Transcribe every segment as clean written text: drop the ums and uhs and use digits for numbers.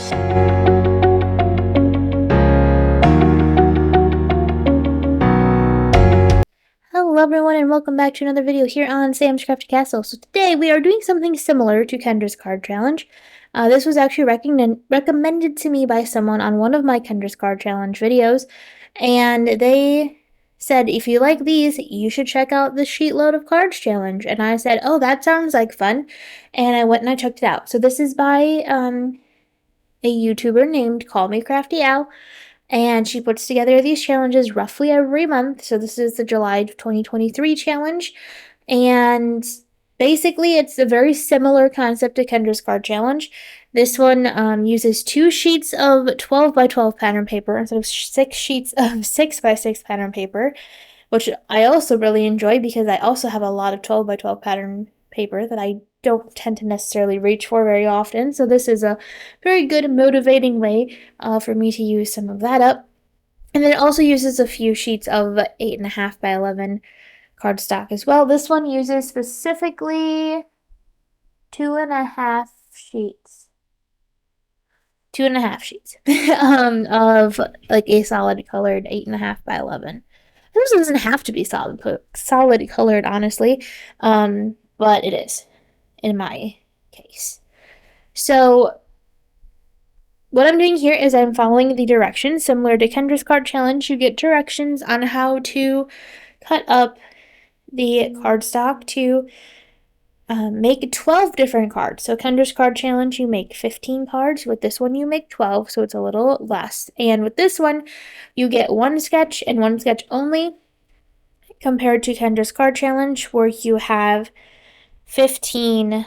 Hello everyone and welcome back to another video here on Sam's Crafty Castle. So today we are doing something similar to Kendra's card challenge. This was actually recommended to me by someone on one of my Kendra's card challenge videos, and they said if you like these, you should check out the Sheetload of Cards challenge. And I said, oh, that sounds like fun, and I went and I checked it out. So this is by a YouTuber named Call Me Crafty Al. And she puts together these challenges roughly every month. So this is the July 2023 challenge. And basically, it's a very similar concept to Kendra's card challenge. This one uses 2 sheets of 12 by 12 pattern paper instead of 6 sheets of 6 by 6 pattern paper, which I also really enjoy because I also have a lot of 12 by 12 pattern paper that I don't tend to necessarily reach for very often. So this is a very good motivating way for me to use some of that up. And then it also uses a few sheets of 8.5 by 11 cardstock as well. This one uses specifically 2.5 sheets. 2.5 sheets of like a solid colored 8.5 by 11. This doesn't have to be solid colored, honestly, but it is in my case. So what I'm doing here is I'm following the directions similar to Kendra's card challenge. You get directions on how to cut up the cardstock to make 12 different cards. So Kendra's card challenge, you make 15 cards. With this one, you make 12, so it's a little less. And with this one, you get 1 sketch and 1 sketch only, compared to Kendra's card challenge, where you have 15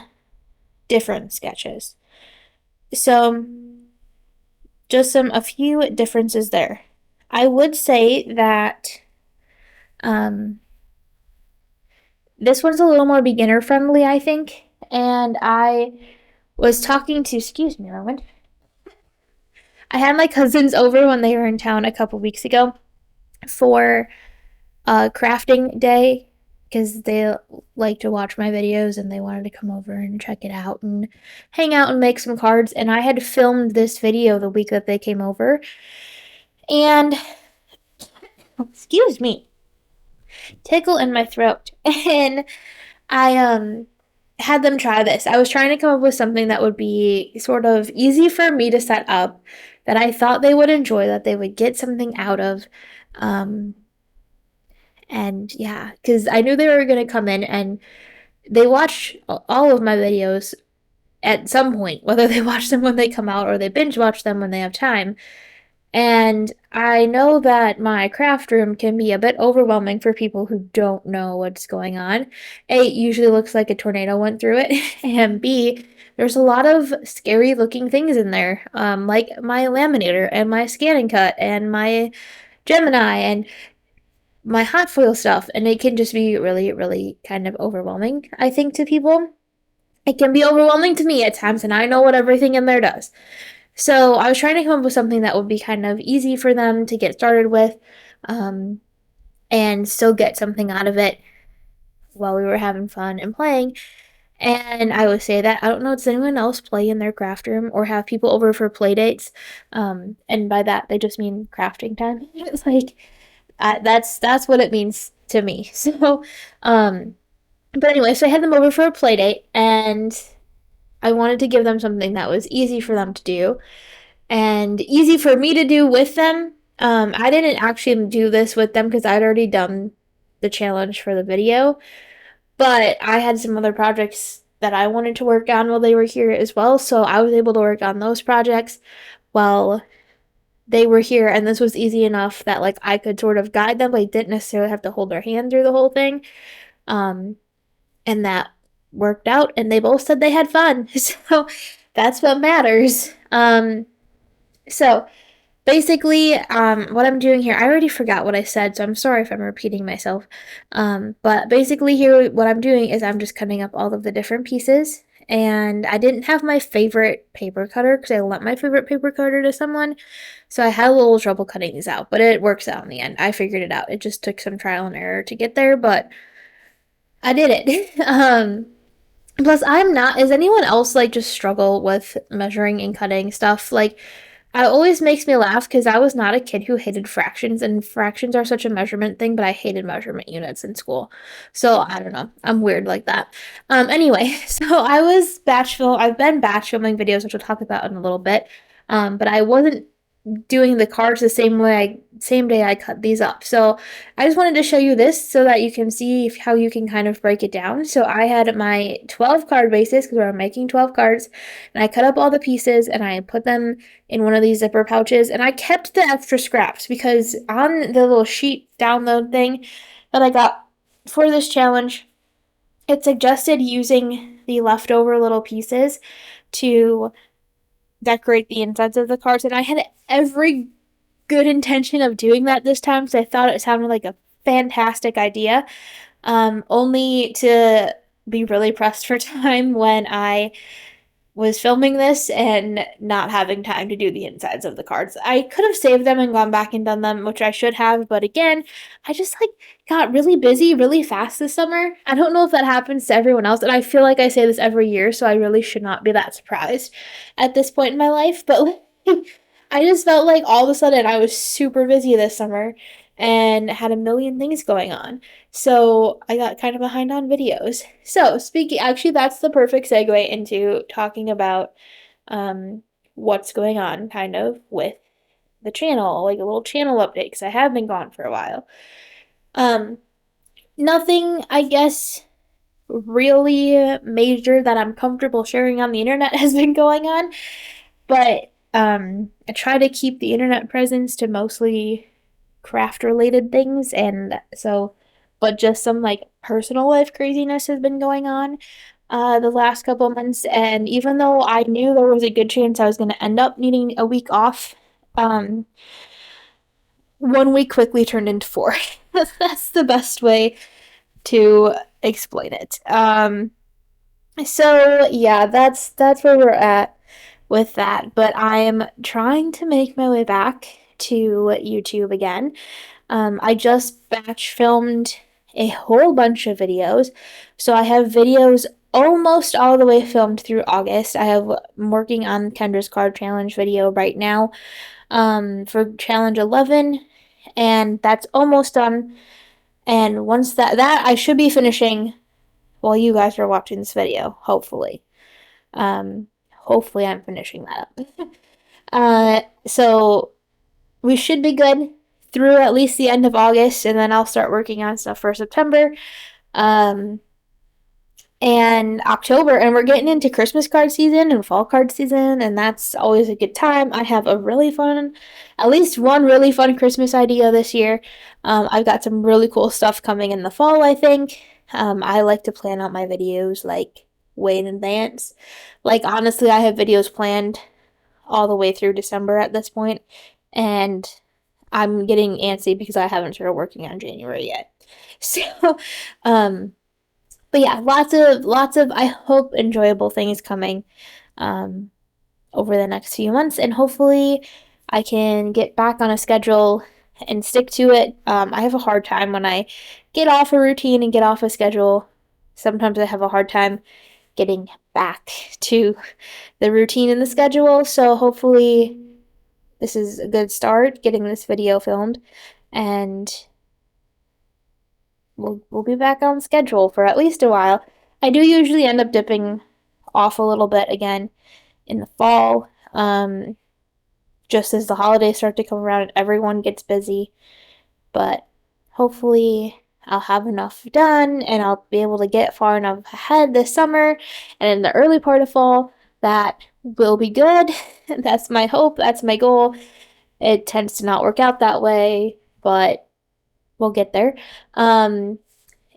different sketches. So just a few differences there. I would say that this one's a little more beginner friendly, I think. And I was talking to, excuse me a moment. I had my cousins over when they were in town a couple weeks ago for crafting day, because they like to watch my videos and they wanted to come over and check it out and hang out and make some cards. And I had filmed this video the week that they came over. And, excuse me, tickle in my throat. And I had them try this. I was trying to come up with something that would be sort of easy for me to set up, that I thought they would enjoy, that they would get something out of. And yeah, because I knew they were going to come in and they watch all of my videos at some point, whether they watch them when they come out or they binge watch them when they have time. And I know that my craft room can be a bit overwhelming for people who don't know what's going on. A, it usually looks like a tornado went through it, and B, there's a lot of scary looking things in there, like my laminator and my scan and cut and my Gemini and my hot foil stuff, and it can just be really, really kind of overwhelming, I think, to people. It can be overwhelming to me at times, and I know what everything in there does. So I was trying to come up with something that would be kind of easy for them to get started with, and still get something out of it while we were having fun and playing. And I would say that, I don't know, does anyone else play in their craft room or have people over for play dates? And by that, they just mean crafting time. It's like, that's what it means to me. So, but anyway, so I had them over for a play date, and I wanted to give them something that was easy for them to do and easy for me to do with them. I didn't actually do this with them because I'd already done the challenge for the video, but I had some other projects that I wanted to work on while they were here as well, so I was able to work on those projects while they were here, and this was easy enough that like I could sort of guide them, but I didn't necessarily have to hold their hand through the whole thing. And that worked out, and they both said they had fun. So that's what matters. So basically, what I'm doing here, I already forgot what I said, so I'm sorry if I'm repeating myself. But basically here, what I'm doing is I'm just cutting up all of the different pieces. And I didn't have my favorite paper cutter because I lent my favorite paper cutter to someone. So I had a little trouble cutting these out, but it works out in the end. I figured it out. It just took some trial and error to get there, but I did it. Plus, I'm not. Is anyone else like just struggle with measuring and cutting stuff? Like, it always makes me laugh because I was not a kid who hated fractions, and fractions are such a measurement thing, but I hated measurement units in school. So I don't know. I'm weird like that. Anyway, so I've been batch filming videos, which we'll talk about in a little bit. But I wasn't doing the cards the same day I cut these up. So I just wanted to show you this so that you can see how you can kind of break it down. So I had my 12 card bases because we were making 12 cards, and I cut up all the pieces and I put them in one of these zipper pouches, and I kept the extra scraps because on the little sheet download thing that I got for this challenge, it suggested using the leftover little pieces to decorate the insides of the cards, and I had every good intention of doing that this time because I thought it sounded like a fantastic idea. Only to be really pressed for time when I was filming this and not having time to do the insides of the cards. I could have saved them and gone back and done them, which I should have, but again, I just like got really busy really fast this summer. I don't know if that happens to everyone else, and I feel like I say this every year, so I really should not be that surprised at this point in my life, but I just felt like all of a sudden I was super busy this summer and had a million things going on. So I got kind of behind on videos. So speaking, actually, that's the perfect segue into talking about um, what's going on kind of with the channel, like a little channel update, because I have been gone for a while. Um, Nothing, I guess, really major that I'm comfortable sharing on the internet has been going on, but I try to keep the internet presence to mostly craft related things, and so but just some like personal life craziness has been going on the last couple of months, and even though I knew there was a good chance I was going to end up needing a week off, um 1 week quickly turned into four. That's the best way to explain it. So yeah, that's where we're at with that, but I am trying to make my way back to YouTube again. I just batch filmed a whole bunch of videos. So I have videos almost all the way filmed through August. I'm working on Kendra's card challenge video right now for challenge 11, and that's almost done. And once that I should be finishing while you guys are watching this video, hopefully. Hopefully I'm finishing that up. So we should be good through at least the end of August, and then I'll start working on stuff for September. Um, and October, and we're getting into Christmas card season and fall card season, and that's always a good time. I have at least one really fun Christmas idea this year. I've got some really cool stuff coming in the fall, I think. I like to plan out my videos like way in advance. Like, honestly, I have videos planned all the way through December at this point, and I'm getting antsy because I haven't started working on January yet. So, um, but yeah, lots of I hope enjoyable things coming um over the next few months, and hopefully I can get back on a schedule and stick to it. I have a hard time when I get off a routine and get off a schedule. Sometimes I have a hard time getting back to the routine and the schedule. So hopefully this is a good start getting this video filmed, and we'll be back on schedule for at least a while. I do usually end up dipping off a little bit again in the fall, just as the holidays start to come around and everyone gets busy. But hopefully, I'll have enough done and I'll be able to get far enough ahead this summer and in the early part of fall that will be good. That's my hope, that's my goal. It tends to not work out that way, but we'll get there.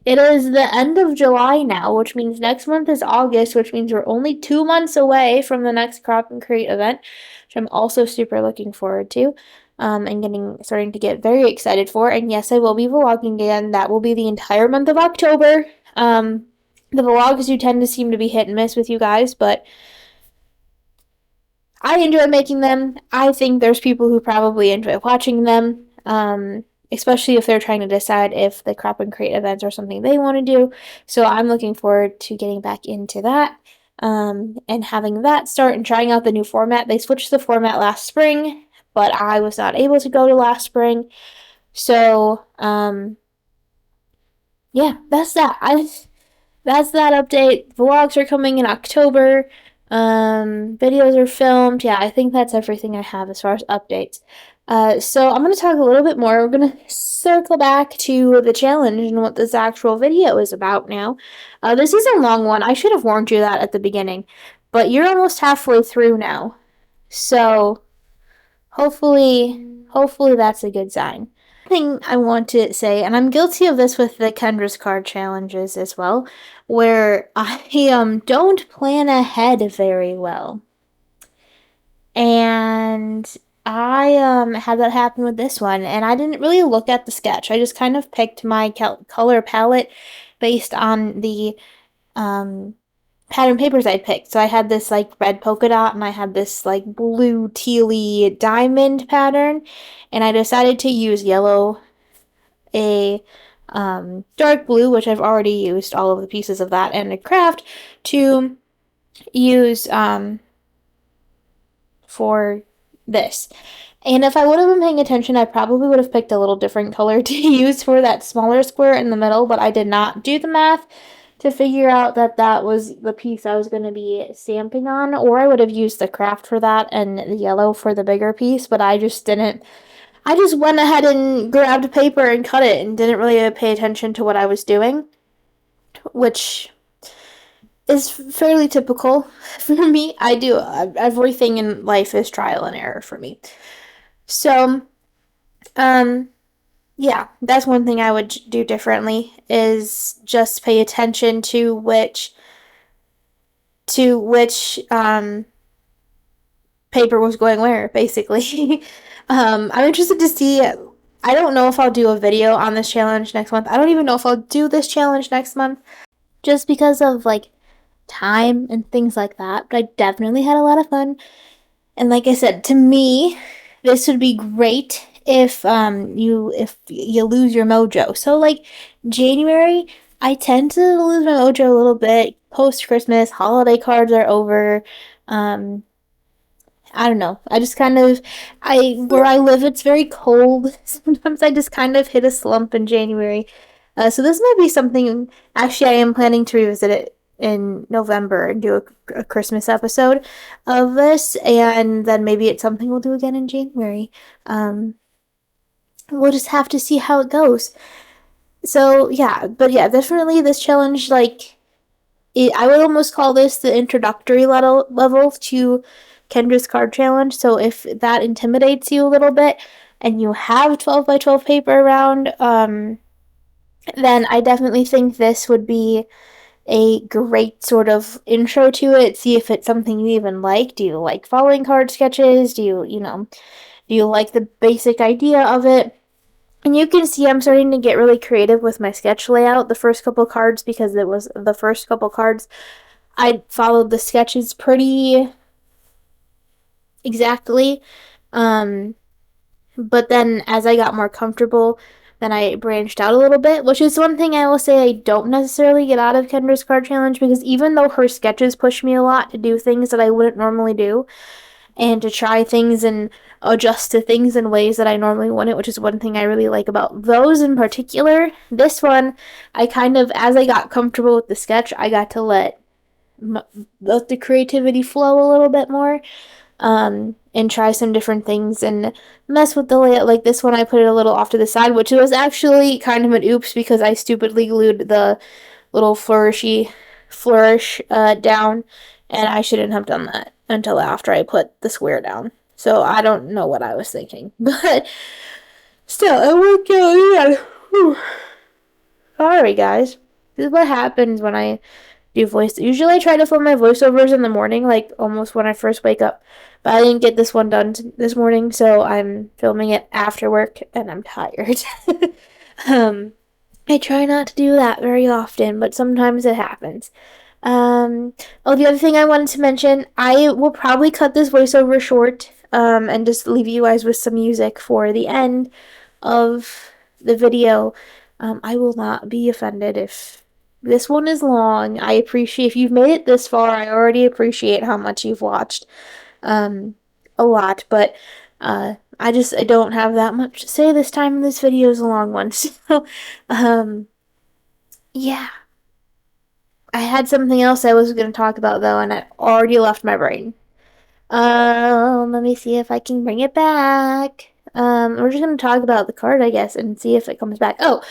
It is the end of July now, which means next month is August, which means we're only 2 months away from the next Crop and Create event, which I'm also super looking forward to, and starting to get very excited for. And yes, I will be vlogging again. That will be the entire month of October. The vlogs do tend to seem to be hit and miss with you guys, but I enjoy making them. I think there's people who probably enjoy watching them. especially if they're trying to decide if the crop and crate events are something they want to do. So I'm looking forward to getting back into that, and having that start and trying out the new format. They switched the format last spring, but I was not able to go to last spring. So, yeah, that's that update. Vlogs are coming in October. Videos are filmed. Yeah, I think that's everything I have as far as updates. So I'm going to talk a little bit more. We're going to circle back to the challenge and what this actual video is about now. This is a long one. I should have warned you that at the beginning, but you're almost halfway through now. So hopefully that's a good sign. Thing I want to say, and I'm guilty of this with the Kendra's card challenges as well, where I don't plan ahead very well. And I had that happen with this one, and I didn't really look at the sketch. I just kind of picked my color palette based on the pattern papers I picked. So I had this like red polka dot, and I had this like blue tealy diamond pattern, and I decided to use yellow, a dark blue, which I've already used all of the pieces of that, and a craft to use for this. And if I would have been paying attention, I probably would have picked a little different color to use for that smaller square in the middle, but I did not do the math to figure out that that was the piece I was going to be stamping on, or I would have used the craft for that and the yellow for the bigger piece, but I just didn't. I just went ahead and grabbed paper and cut it and didn't really pay attention to what I was doing, which is fairly typical for me. I do. Everything in life is trial and error for me. So, yeah, that's one thing I would do differently, is just pay attention to which paper was going where, basically. I'm interested to see. I don't know if I'll do a video on this challenge next month. I don't even know if I'll do this challenge next month, just because of like time and things like that. But I definitely had a lot of fun. And like I said, to me, this would be great if you lose your mojo. So like January, I tend to lose my mojo a little bit. Post Christmas, holiday cards are over. I don't know. I just kind of, where I live, it's very cold. Sometimes I just kind of hit a slump in January. So this might be something, actually, I am planning to revisit it in November and do a Christmas episode of this, and then maybe it's something we'll do again in January. We'll just have to see how it goes. So yeah, but yeah, definitely this challenge, like, I would almost call this the introductory level to Kendra's card challenge. So if that intimidates you a little bit and you have 12 by 12 paper around, then I definitely think this would be a great sort of intro to it. See if it's something you even like. Do you like following card sketches? Do you like the basic idea of it? And you can see I'm starting to get really creative with my sketch layout. The first couple cards, because it was the first couple cards, I followed the sketches pretty exactly. But then as I got more comfortable, then I branched out a little bit, which is one thing I will say I don't necessarily get out of Kendra's card challenge, because even though her sketches push me a lot to do things that I wouldn't normally do, and to try things and adjust to things in ways that I normally wouldn't, which is one thing I really like about those in particular. This one, I kind of, as I got comfortable with the sketch, I got to let the creativity flow a little bit more, and try some different things and mess with the layout. Like this one, I put it a little off to the side, which was actually kind of an oops, because I stupidly glued the little flourish down, and I shouldn't have done that until after I put the square down. So I don't know what I was thinking, but still, it worked out. Yeah. Whew. Sorry, guys. This is what happens when I do voice. Usually I try to film my voiceovers in the morning, like almost when I first wake up. But I didn't get this one done this morning, so I'm filming it after work, and I'm tired. I try not to do that very often, but sometimes it happens. Oh, the other thing I wanted to mention, I will probably cut this voiceover short, and just leave you guys with some music for the end of the video. I will not be offended if this one is long. I appreciate if you've made it this far. I already appreciate how much you've watched. Um, a lot, but I don't have that much to say this time. This video is a long one, so yeah. I had something else I was going to talk about though, and it already left my brain. Let me see if I can bring it back. We're just gonna talk about the card, I guess, and see if it comes back. Oh,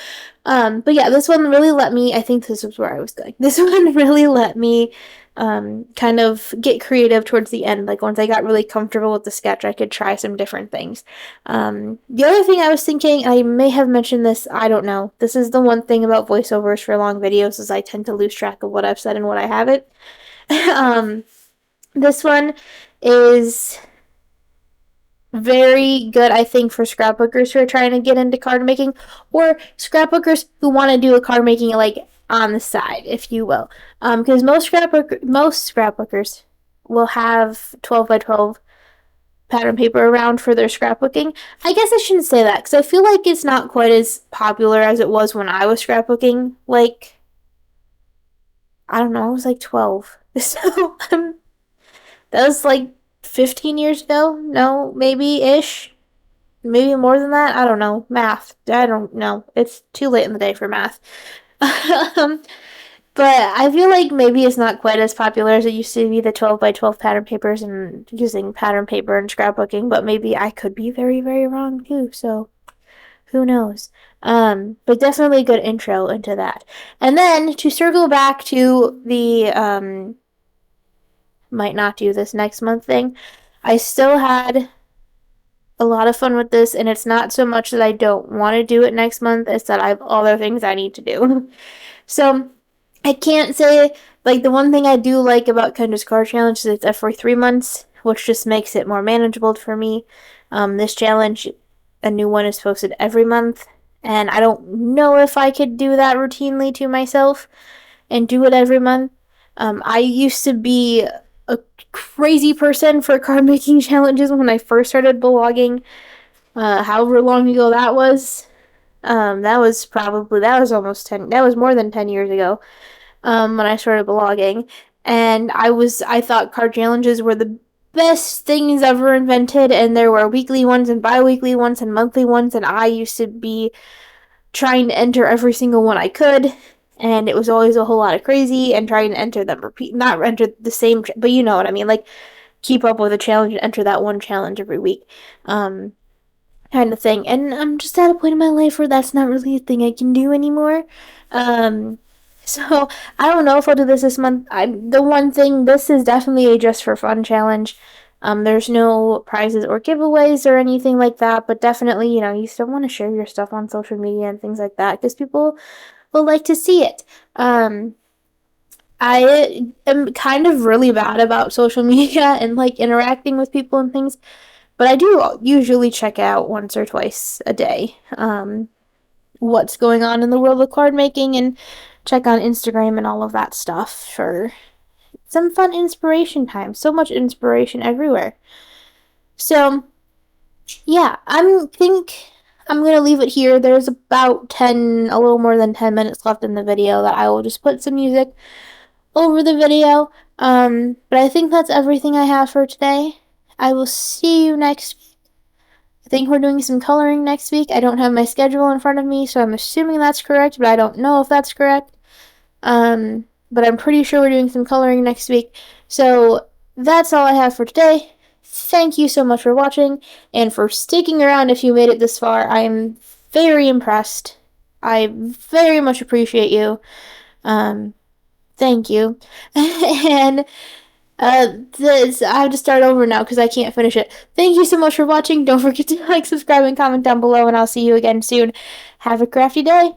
but yeah, this one really let me. I think this is where I was going. This one really let me, kind of get creative towards the end. Like once I got really comfortable with the sketch, I could try some different things. The other thing I was thinking, I may have mentioned this. I don't know. This is the one thing about voiceovers for long videos is I tend to lose track of what I've said and what I haven't. um, this one is very good, I think, for scrapbookers who are trying to get into card making, or scrapbookers who want to do a card making like on the side, if you will. Because most scrapbookers will have 12 by 12 pattern paper around for their scrapbooking. I guess I shouldn't say that because I feel like it's not quite as popular as it was when I was scrapbooking. Like, I don't know, I was like 12. So that was like 15 years ago? No, maybe ish. Maybe more than that? I don't know. Math. I don't know. It's too late in the day for math. um, but I feel like maybe it's not quite as popular as it used to be, the 12 by 12 pattern papers and using pattern paper and scrapbooking, but maybe I could be very, very wrong too, so who knows. But definitely a good intro into that. And then to circle back to the might not do this next month thing, I still had a lot of fun with this, and it's not so much that I don't want to do it next month, it's that I have other things I need to do. So I can't say, like, the one thing I do like about Kendra's Card Challenge is it's every 3 months, which just makes it more manageable for me. This challenge, a new one is posted every month, and I don't know if I could do that routinely to myself and do it every month. I used to be a crazy person for card making challenges when I first started blogging. However long ago that was. That was more than 10 years ago, when I started blogging. And I thought card challenges were the best things ever invented, and there were weekly ones and bi-weekly ones and monthly ones, and I used to be trying to enter every single one I could, and it was always a whole lot of crazy, and trying to enter them not enter the same, but you know what I mean, like keep up with a challenge and enter that one challenge every week, kind of thing. And I'm just at a point in my life where that's not really a thing I can do anymore. Um, so I don't know if I'll do this month. The one thing, this is definitely a just for fun challenge. There's no prizes or giveaways or anything like that, but definitely, you still want to share your stuff on social media and things like that because people will like to see it. I am kind of really bad about social media and like interacting with people and things, but I do usually check out once or twice a day what's going on in the world of card making and check on Instagram and all of that stuff for some fun inspiration time. So much inspiration everywhere. So, yeah, I think I'm going to leave it here. There's about a little more than 10 minutes left in the video that I will just put some music over the video. But I think that's everything I have for today. I will see you next week. I think we're doing some coloring next week. I don't have my schedule in front of me, so I'm assuming that's correct, but I don't know if that's correct. But I'm pretty sure we're doing some coloring next week. So that's all I have for today. Thank you so much for watching and for sticking around if you made it this far. I am very impressed. I very much appreciate you. Thank you. And I have to start over now because I can't finish it. Thank you so much for watching. Don't forget to like, subscribe, and comment down below, and I'll see you again soon. Have a crafty day.